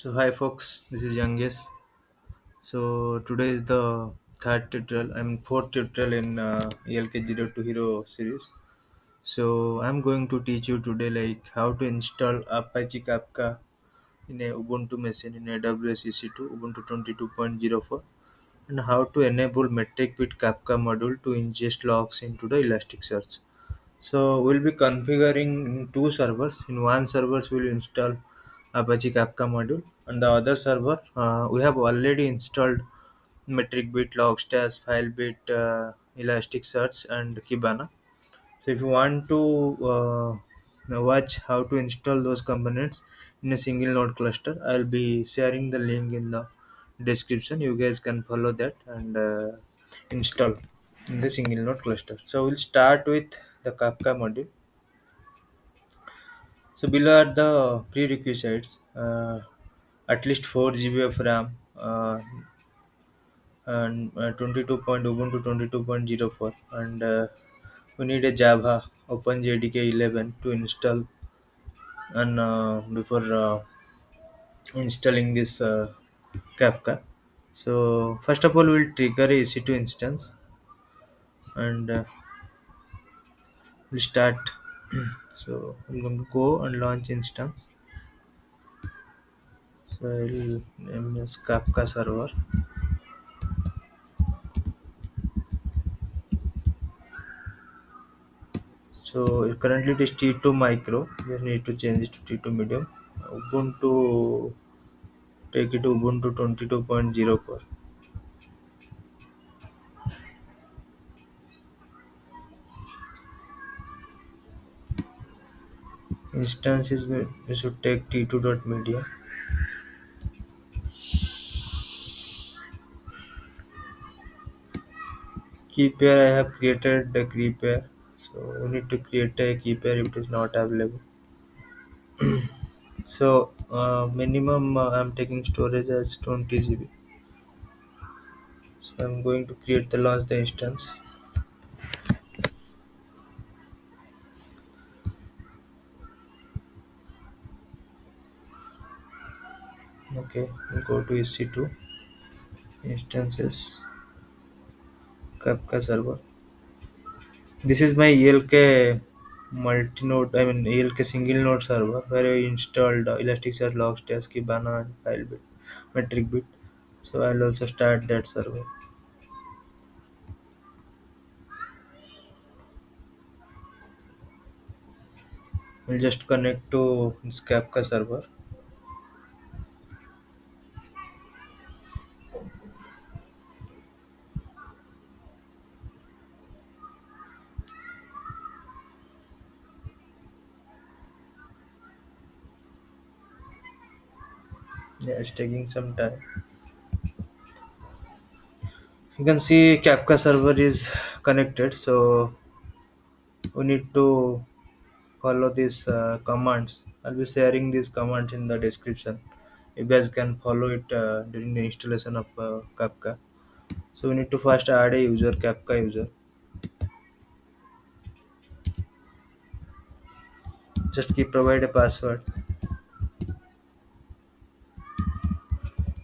So hi folks, this is Youngest. So today is the third tutorial, fourth tutorial in ELK0 to Hero series. So I'm going to teach you today like how to install Apache Kafka in a Ubuntu machine in AWS EC2 Ubuntu 22.04 and how to enable Metricbeat Kafka module to ingest logs into the Elasticsearch. So we'll be configuring in two servers. In one server, we'll install Apache Kafka module, and the other server we have already installed Metricbeat, Logstash, FileBit, Elasticsearch, and Kibana. So if you want to watch how to install those components in a single node cluster, I'll be sharing the link in the description. You guys can follow that and install in the single node cluster. So we'll start with the Kafka module. So below are the prerequisites. At least 4 GB of RAM and 22 point Ubuntu 22.04 and we need a Java OpenJDK 11 to install and before installing this Kafka. So first of all, we'll trigger a EC2 instance and we'll start. So I'm going to go and launch instance. So I'll name this Kafka server. So currently it is T2 micro. We need to change it to T2 medium. Ubuntu, take it to Ubuntu 22.04. Instances we should take T2 dot media. Key pair I have created the key pair. So we need to create a key pair if it is not available. So minimum I'm taking storage as 20 GB. So I'm going to create the launch the instance. Okay, we'll go to EC2 instances Kafka server. This is my ELK multi-node, ELK single node server where I installed Elasticsearch, Logstash, Kibana, and FileBit, Metricbeat. So I'll also start that server. We'll just connect to this Kafka server. Yeah, it's taking some time. You can see Kafka server is connected. So we need to follow these commands. I'll be sharing these commands in the description. You guys can follow it during the installation of Kafka. So we need to first add a user, Kafka user. Just keep provide a password.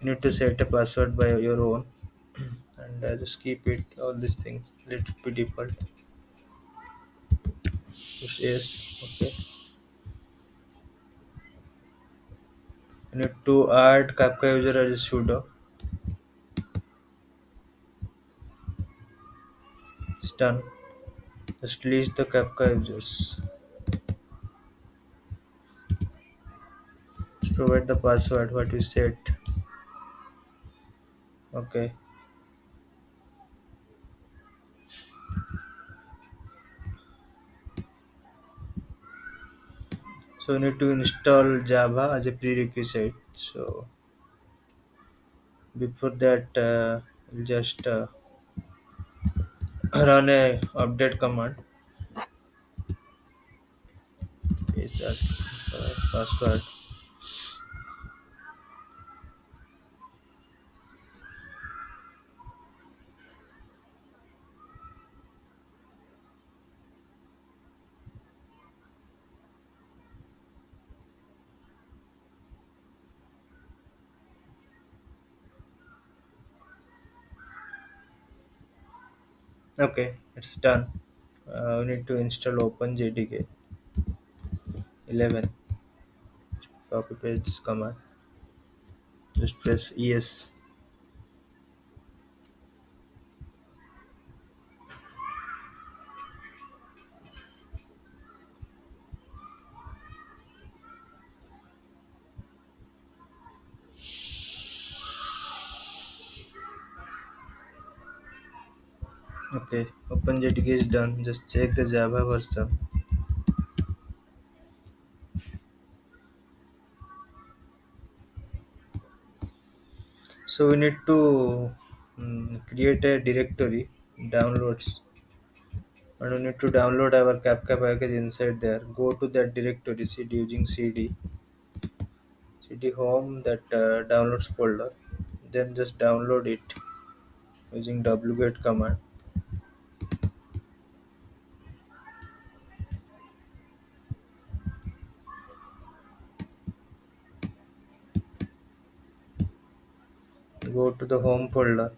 You need to set a password by your own and just keep it all these things. Let it be default. Push yes. Okay. You need to add Kafka user as sudo. It's done. Just list the Kafka users. Just provide the password what you set. Okay. So you need to install Java as a prerequisite. So before that, we'll just run a update command. It's asking for password. Okay, it's done. We need to install OpenJDK 11. Copy paste this command. Just press yes. Okay, OpenJDK is done. Just check the Java version. So we need to create a directory, downloads, and we need to download our Kafka package inside there. Go to that directory, cd using cd home that downloads folder. Then just download it using wget command. Go to the home folder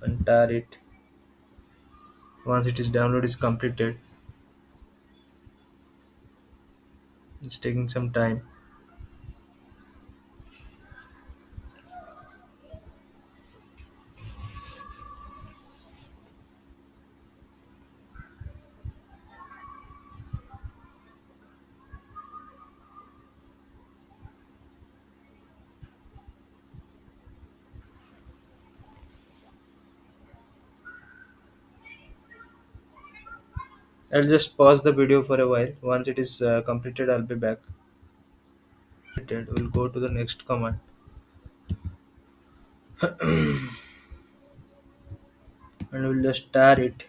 and tar it. Once it is download is completed, it's taking some time. I'll just pause the video for a while. Once it is completed, I'll be back. We'll go to the next command and we'll just tar it.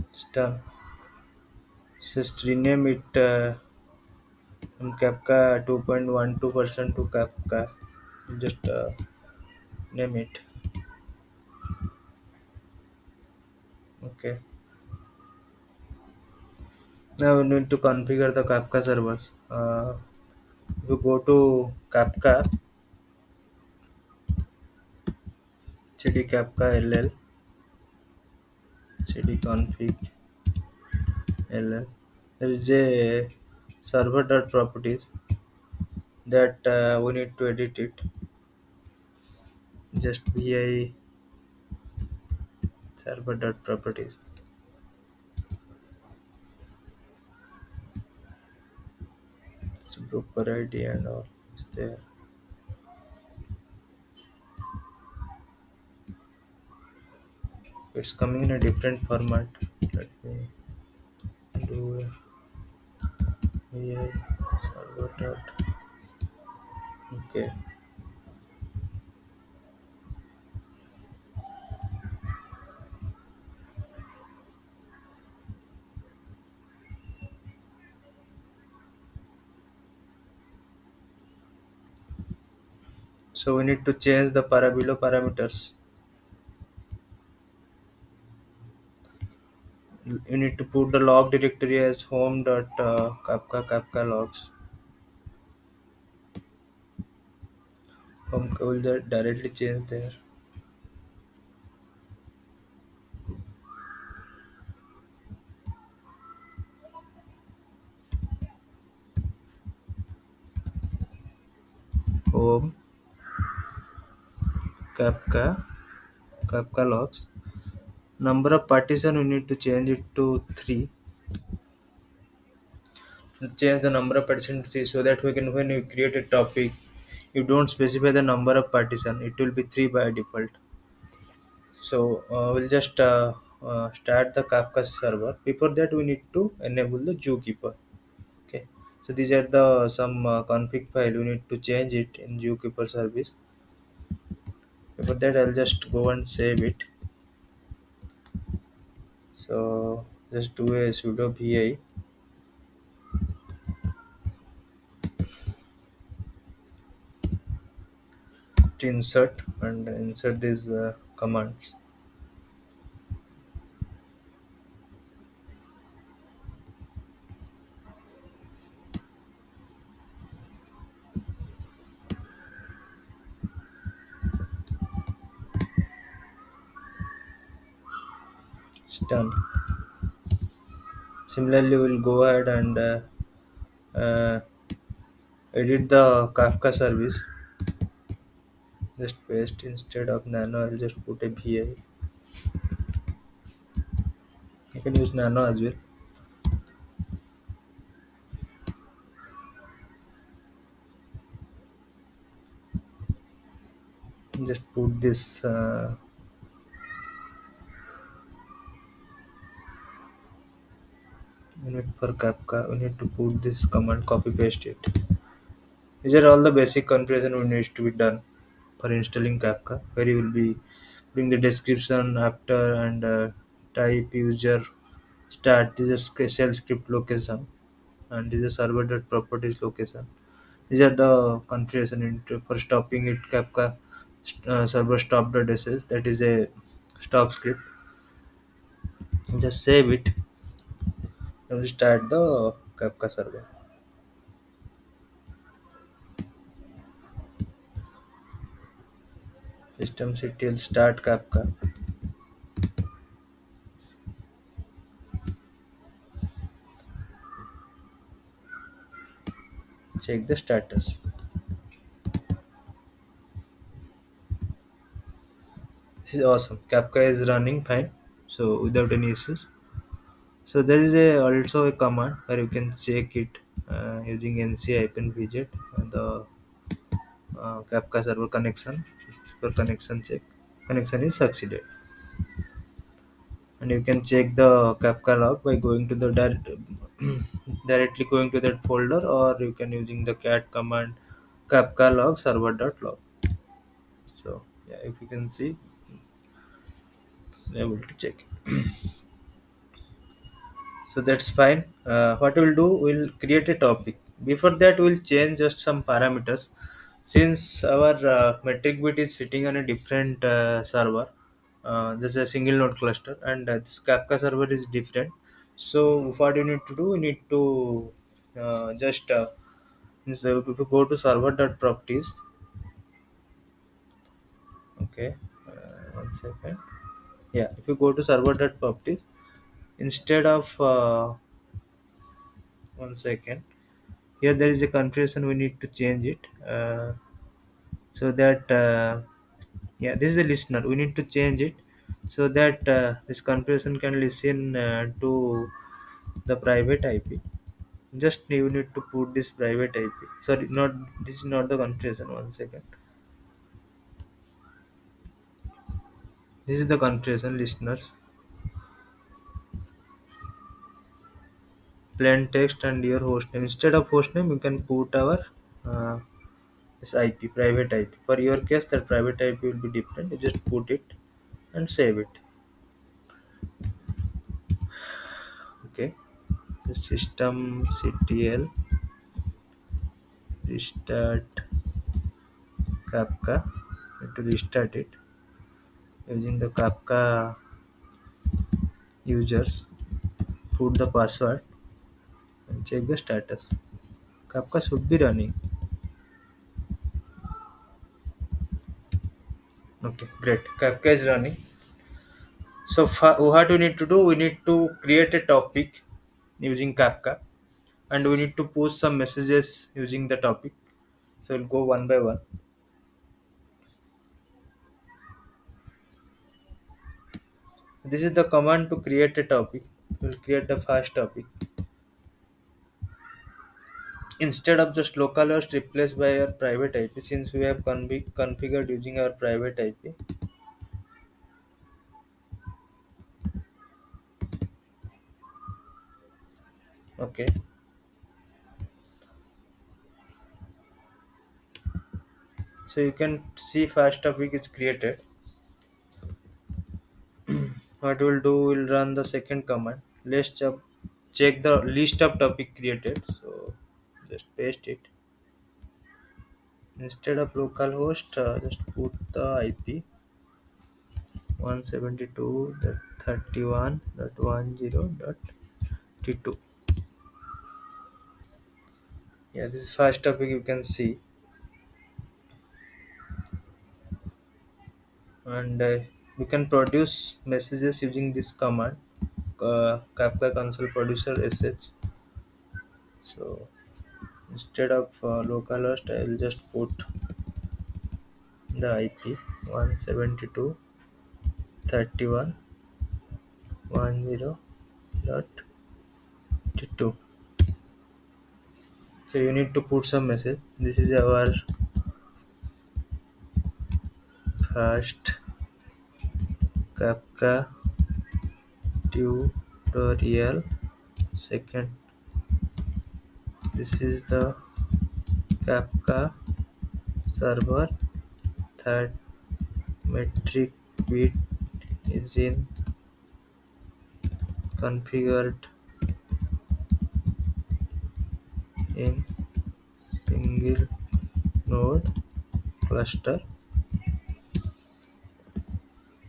It's done. Just rename it from Kafka 2.12% to Kafka. Just name it. Okay. Now we need to configure the Kafka servers. If you go to Kafka, cd Kafka ll, cd config ll. There is a server.properties that we need to edit it. Just vi server.properties. So broker ID and all is there. It's coming in a different format. Let me do vi server dot. Okay. So we need to change the below parameters. You need to put the log directory as home dot Kafka logs. Home will directly change there. Home Kafka logs. Number of partition we need to change it to 3. Change the number of partition to 3 so that we can, when you create a topic, you don't specify the number of partition, it will be 3 by default. So we'll just start the Kafka server. Before that, we need to enable the zookeeper. Okay. So these are the some config file. We need to change it in zookeeper service. Before that, I'll just go and save it. So just do a sudo vi to insert and insert these commands. It's done. Similarly, we'll go ahead and uh, edit the Kafka service. Just paste instead of nano. I'll just put a vi. You can use nano as well. Just put this unit for Kafka. We need to put this command, copy paste it. These are all the basic configuration we need to be done for installing Kafka, where you will be putting the description after and type user start. This is shell script location and this is server.properties location. These are the configuration for stopping it. Kafka server stop.sh, that is a stop script. Just save it and we start the Kafka server. Systemctl start Kafka. Check the status. This is awesome. Kafka is running fine, so without any issues. So there is also a command where you can check it using nc-visit and the Kafka server connection. For connection check, connection is succeeded, and you can check the Kafka log by going to the directly going to that folder, or you can using the cat command Kafka log server.log. So yeah, if you can see, able to check. So that's fine. What we'll do, we'll create a topic. Before that, we'll change just some parameters. Since our Metricbeat is sitting on a different server, there's a single node cluster, and this Kafka server is different. So what you need to do, you need to just so if you go to server.properties, okay, one second. Yeah, if you go to server.properties, instead of one second. Here there is a configuration, we need to change it so that yeah, this is the listener, we need to change it so that this configuration can listen to the private ip. Just you need to put this private ip. Sorry, not, this is not the configuration. One second. This is the configuration, listeners, plain text and your host name. Instead of host name, you can put our uh, this ip, private ip. For your case, that private ip will be different. You just put it and save it. Okay, the systemctl restart Kafka. You have to restart it using the Kafka users. Put the password and check the status. Kafka should be running. Okay, great. Kafka is running. So what we need to do? We need to create a topic using Kafka, and we need to post some messages using the topic. So we'll go one by one. This is the command to create a topic. We'll create the first topic. Instead of just localhost replaced by our private IP, since we have configured using our private IP. Okay, so you can see first topic is created. What we'll do, we'll run the second command. Check the list of topic created. So just paste it. Instead of localhost, just put the IP 172.31.10.t2. Yeah, this is first topic, you can see. And you can produce messages using this command. Kafka console producer sh. So instead of localhost, I'll just put the IP 172.31.10.2. So you need to put some message. This is our first Kafka tutorial. Second, this is the Kafka server. Third, metric bit is in configured in single node cluster.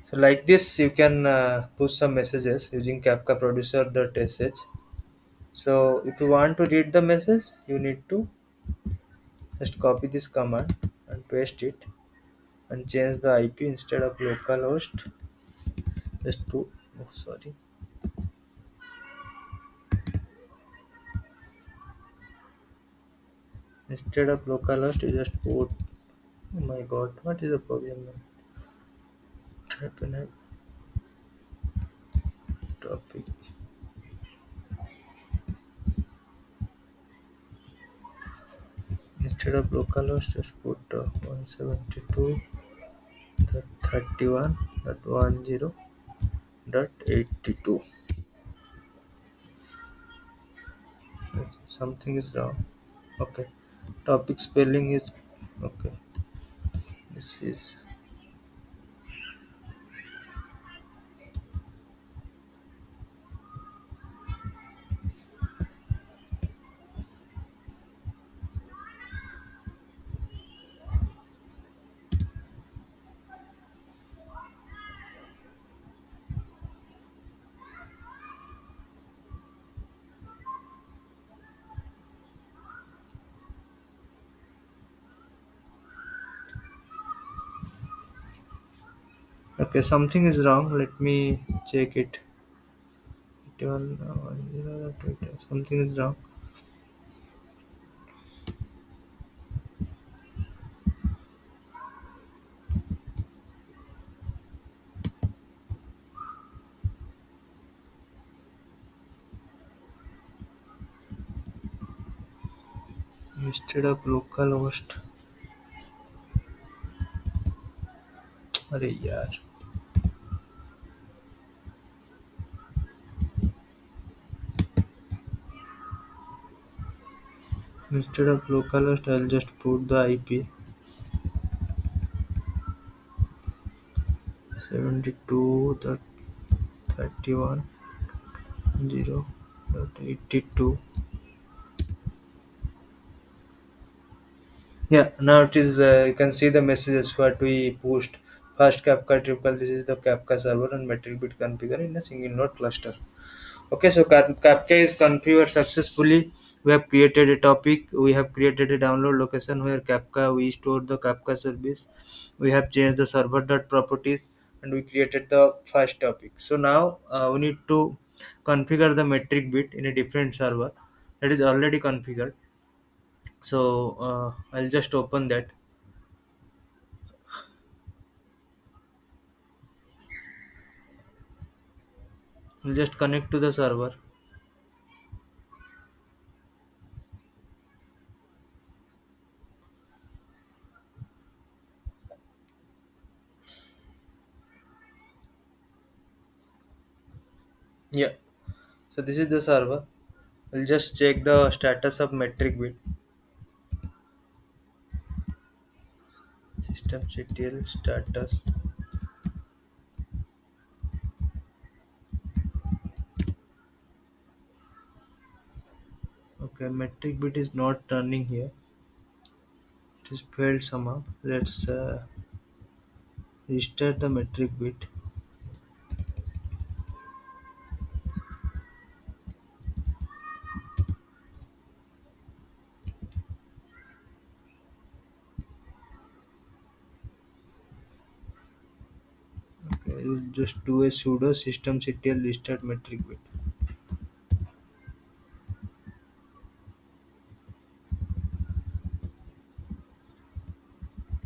So like this, you can push some messages using Kafka producer.sh. So if you want to read the message, you need to just copy this command and paste it and change the IP instead of localhost. Just to oh, sorry. Instead of localhost, you just put. Oh my God, what is the problem? Type in a topic. Instead of localhost, just put 172.31.10.82. Something is wrong. Okay. Topic spelling is okay. This is okay. Something is wrong. Let me check it. 81, 10, something is wrong. Instead of localhost. अरे यार. Instead of localhost, I'll just put the IP 72.31.0.82. Yeah, now it is. You can see the messages what we pushed. First Kafka triple. This is the Kafka server and Metricbeat configure in a single node cluster. Okay, so Kafka is configured successfully. We have created a topic. We have created a download location where Kafka we store the Kafka service. We have changed the server dot properties and we created the first topic. So now we need to configure the metric bit in a different server that is already configured. So I'll just open that. I'll just connect to the server. Yeah. So this is the server. I'll just check the status of metric bit. Systemctl status. Okay, metric bit is not turning here. It is failed somehow. Let's restart the metric bit. Okay, you just do a sudo systemctl restart metricbit.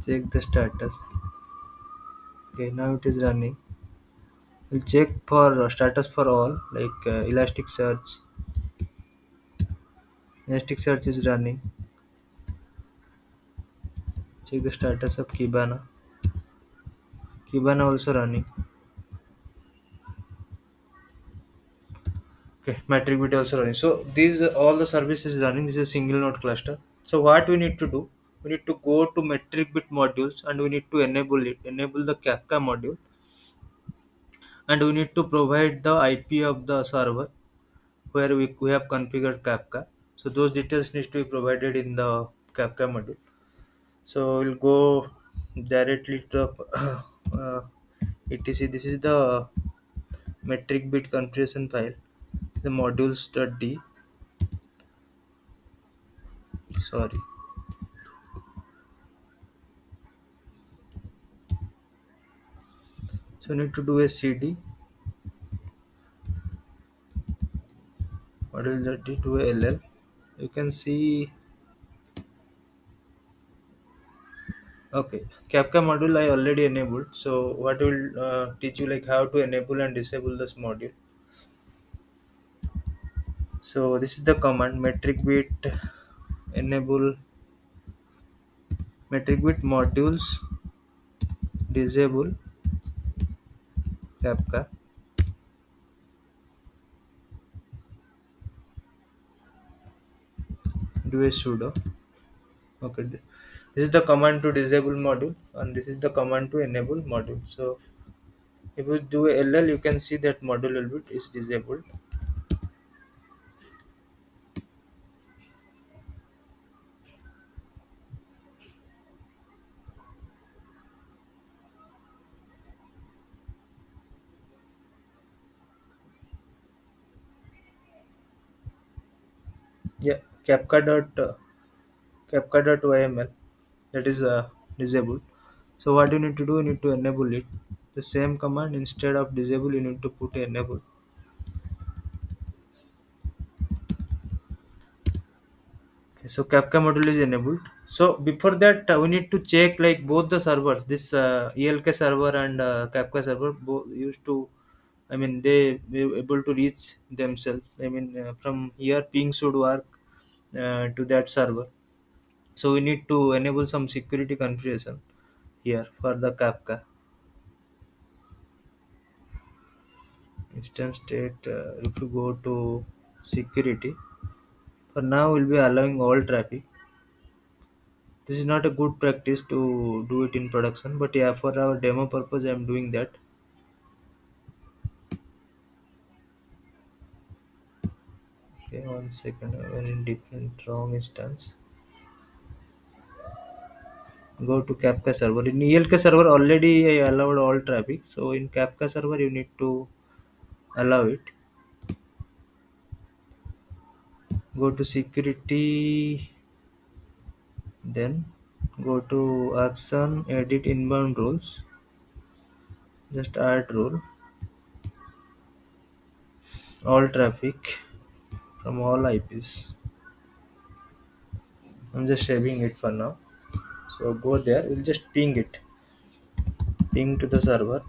Check the status. Okay, now it is running. We'll check for status for all, like Elasticsearch. Elasticsearch is running. Check the status of Kibana. Kibana also running. Okay, Metricbeat also running. So these all the services running. This is a single node cluster. So what we need to do? We need to go to Metricbeat modules and we need to enable it. Enable the Kafka module, and we need to provide the IP of the server where we have configured Kafka. So those details needs to be provided in the Kafka module. So we'll go directly to uh, etc. This is the metric bit configuration file, the modules.d. Sorry. So we need to do a cd module.d to a ll. You can see. Okay, Kafka module I already enabled. So what will teach you like how to enable and disable this module. So this is the command metric bit enable metric bit modules disable Kafka. Do a sudo. Okay, this is the command to disable module, and this is the command to enable module. So if you do a ll, you can see that module will be is disabled. Yeah, Kafka.yml, that is disabled. So what you need to do, you need to enable it. The same command, instead of disable, you need to put enable. Okay, so Kafka module is enabled. So before that, we need to check like both the servers, this ELK server and Kafka server, both used to. I mean, they were able to reach themselves. I mean, from here, ping should work to that server. So we need to enable some security configuration here for the Kafka instance state. If you go to security, for now we'll be allowing all traffic. This is not a good practice to do it in production, but yeah, for our demo purpose, I'm doing that. Okay, 1 second. We're in different wrong instance. Go to Kafka server. In ELK server, already I allowed all traffic. So in Kafka server, you need to allow it. Go to security, then go to action, edit inbound rules. Just add rule, all traffic from all IPs. I'm just saving it for now. So go there, we'll just ping it. Ping to the server.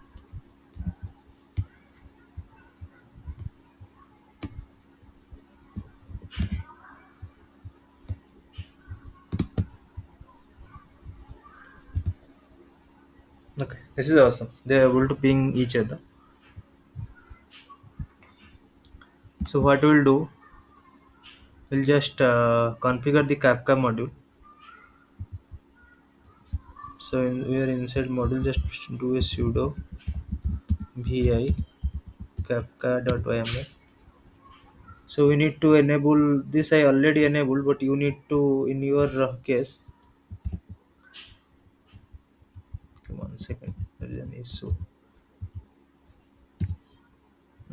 Okay, this is awesome. They're able to ping each other. So what we'll do, we'll just configure the Kafka module. So we are inside module, just do a sudo vi kafka.yml. So we need to enable this. I already enabled, but you need to, in your case, 1 second. There is an issue.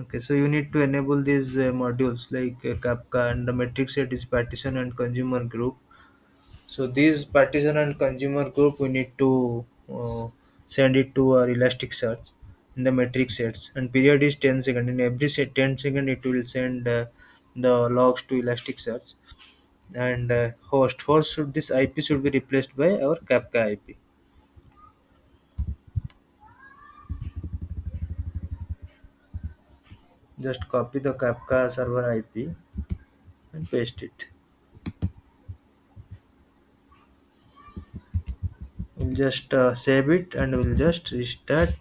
Okay, so you need to enable these modules like Kafka, and the metric set is partition and consumer group. So these partition and consumer group, we need to send it to our Elasticsearch. in the metric sets, and period is 10 second. In every 10 second it will send the logs to Elasticsearch. And host should, this IP should be replaced by our Kafka IP. Just copy the Kafka server IP and paste it. We'll just save it, and we'll just restart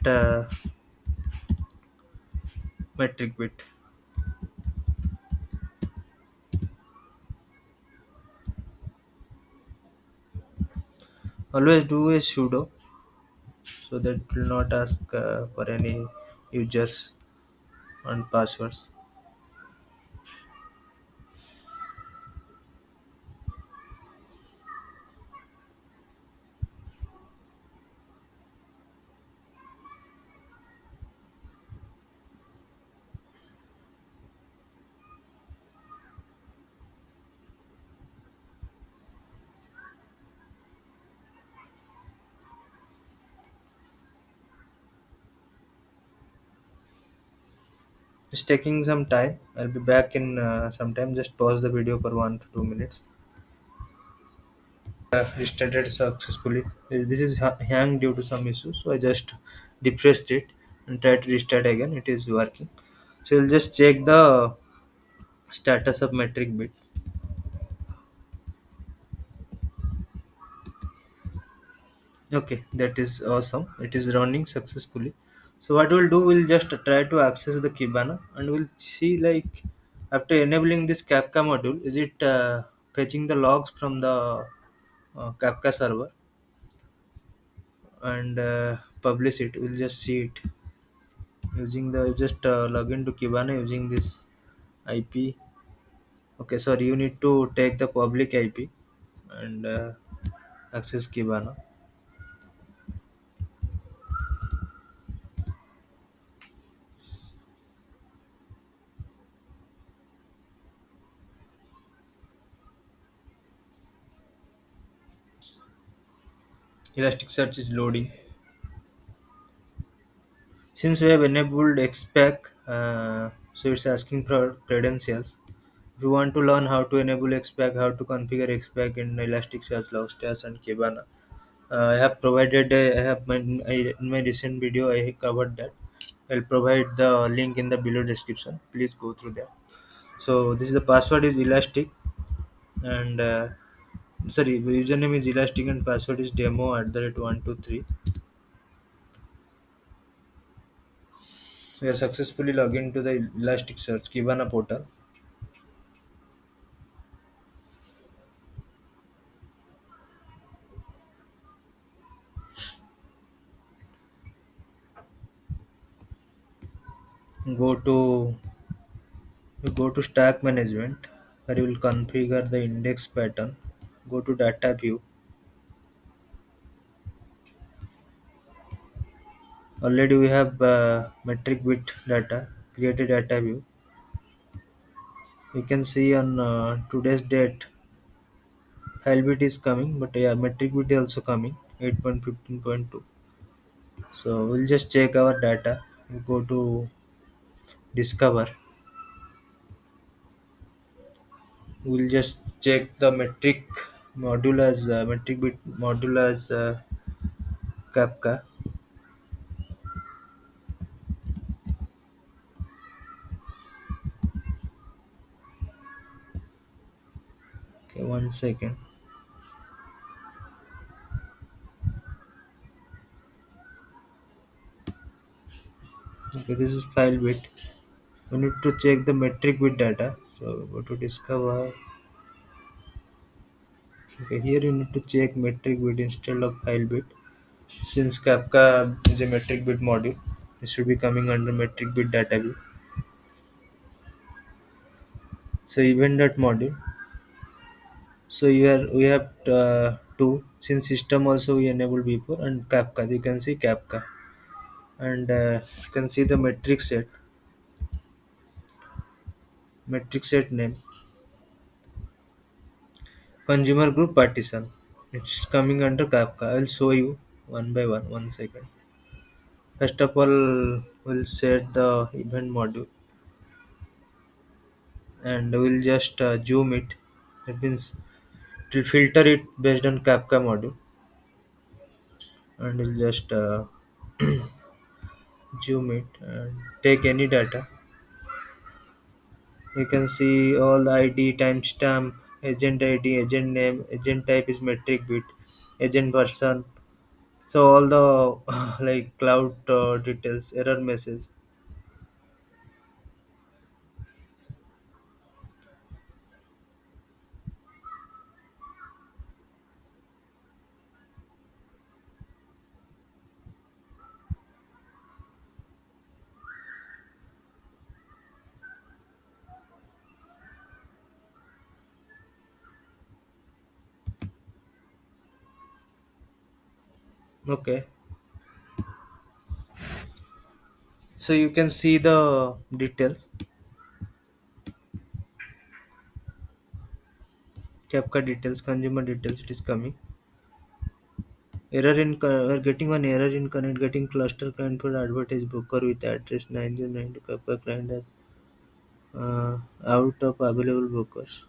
Metricbeat. Always do a sudo, so that it will not ask for any users and passwords. It's taking some time. I'll be back in some time. Just pause the video for 1 to 2 minutes. Restarted successfully. This is hang due to some issues, so I just depressed it and tried to restart again. It is working. So we'll just check the status of Metricbeat. Okay, that is awesome. It is running successfully. So what we'll do, we'll just try to access the Kibana, and we'll see, like, after enabling this Kafka module, is it fetching the logs from the Kafka server and publish it. We'll just see it using the, just log into Kibana using this IP. Okay, sorry, you need to take the public IP and access Kibana. Elasticsearch is loading. Since we have enabled XPACK, so it's asking for credentials. If you want to learn how to enable XPACK, how to configure XPACK in Elasticsearch, Logstash, and Kibana, I have provided. In my recent video I covered that. I'll provide the link in the below description. Please go through that. So this is the password is Elastic, and sorry, username is Elastic and password is demo at the rate 123. We are successfully logged into the Elasticsearch Kibana portal. Go to go to stack management, where you will configure the index pattern. Go to data view. Already we have metric bit data. Create a data view. You can see on today's date file bit is coming, but yeah, metric bit is also coming 8.15.2. So we'll just check our data. We go to discover. We'll just check the metric bit module as Kafka. Okay, 1 second. Okay, this is file bit. We need to check the metric bit data. So go to discover. Okay, here you need to check metric bit instead of file bit. Since Kafka is a metric bit module, it should be coming under metric bit data view. So even that module. So we have two, since system also we enabled before, and Kafka. You can see Kafka, and you can see the metric set name, consumer group partition. It's coming under Kafka. I will show you one by one. 1 second. First of all, we'll set the event module and we'll just zoom it. That means it will filter it based on Kafka module and we'll just zoom it and take any data. You can see all the ID, timestamp, agent ID, agent name, agent type is metric bit, agent version. So all the like cloud details, error message. Okay, so you can see the details, Kafka details, consumer details. It is coming. Error in we're getting one error in connect getting cluster client for advertise broker with address 9090 Kafka client as out of available brokers.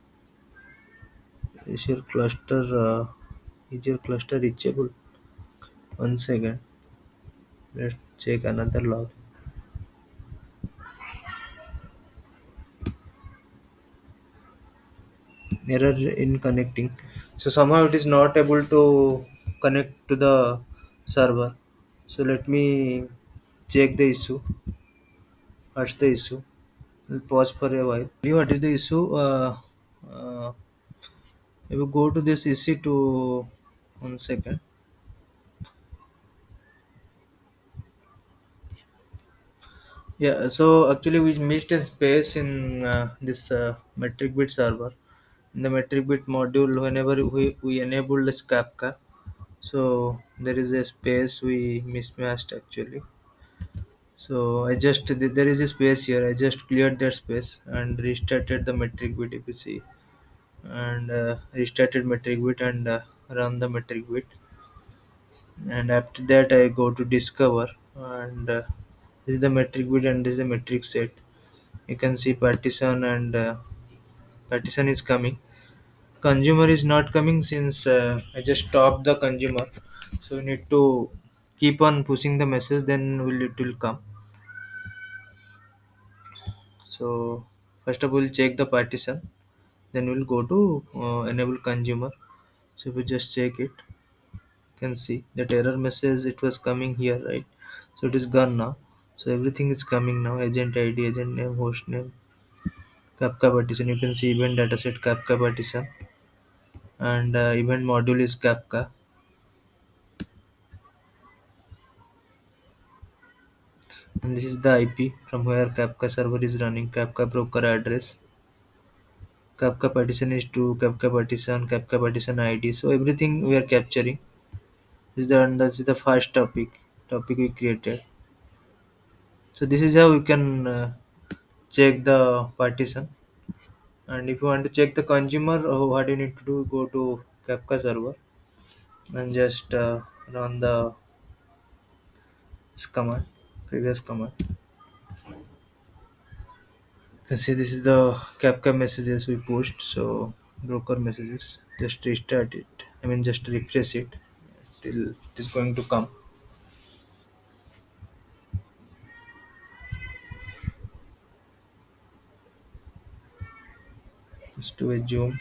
Is your cluster reachable? One second. Let's check another log. Error in connecting. So somehow it is not able to connect to the server. So let me check the issue. What's the issue? We'll pause for a while. What is the issue? Uh, if you go to this issue to one second. Yeah, so actually we missed a space in this metric bit server. In the metric bit module, whenever we enable this Kafka, so there is a space we mismatched actually. So there is a space here. I just cleared that space and restarted the metric bit if you see, and restarted metric bit and run the metric bit. And after that, I go to discover and this is the metric bit and this is the metric set. You can see partition and partition is coming. Consumer is not coming since I just stopped the consumer. So we need to keep on pushing the message, then it will come. So first of all, we'll check the partition, then we'll go to enable consumer. So if we just check it, you can see that error message it was coming here, right? So it is gone now. So everything is coming now. Agent ID, agent name, host name, Kafka partition. You can see event dataset Kafka partition, and event module is Kafka. And this is the IP from where Kafka server is running. Kafka broker address. Kafka partition is to Kafka partition ID. So everything we are capturing. That's the first topic we created. So this is how you can check the partition. And if you want to check the consumer, what you need to do? Go to Kafka server and just run the this command, previous command. You can see this is the Kafka messages we pushed. So broker messages. Just restart it. I mean, just refresh it till it is going to come. Just do a zoom.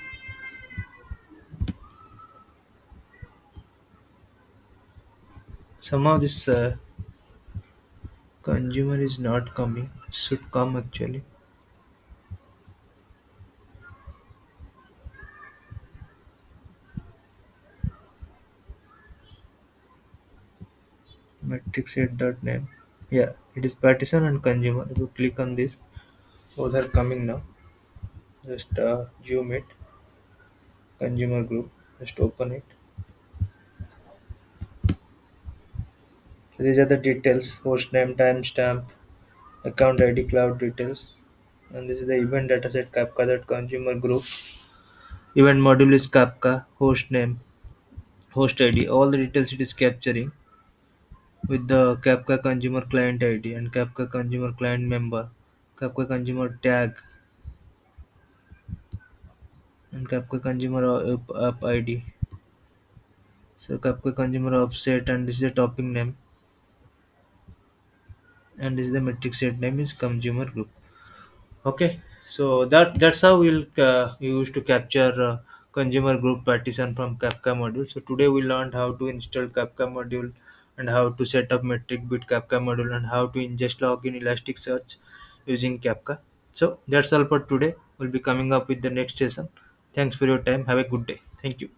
Somehow this consumer is not coming. Should come actually. Metricseach.name. Yeah, it is partition and consumer. If you click on this, both are coming now. Just zoom it. Consumer group. Just open it. So these are the details: host name, timestamp, account ID, cloud details, and this is the event dataset Kafka that consumer group. Event module is Kafka, host name, host ID, all the details it is capturing. with the Kafka consumer client ID and Kafka consumer client member, Kafka consumer tag, and Kafka consumer app ID. So Kafka consumer offset, and this is the topping name, and this is the metric set name is consumer group. Okay, so that's how we'll use to capture consumer group partition from Kafka module. So today we learned how to install Kafka module and how to set up Metricbeat Kafka module and how to ingest log in Elasticsearch using Kafka. So that's all for today. We'll be coming up with the next session. Thanks for your time. Have a good day. Thank you.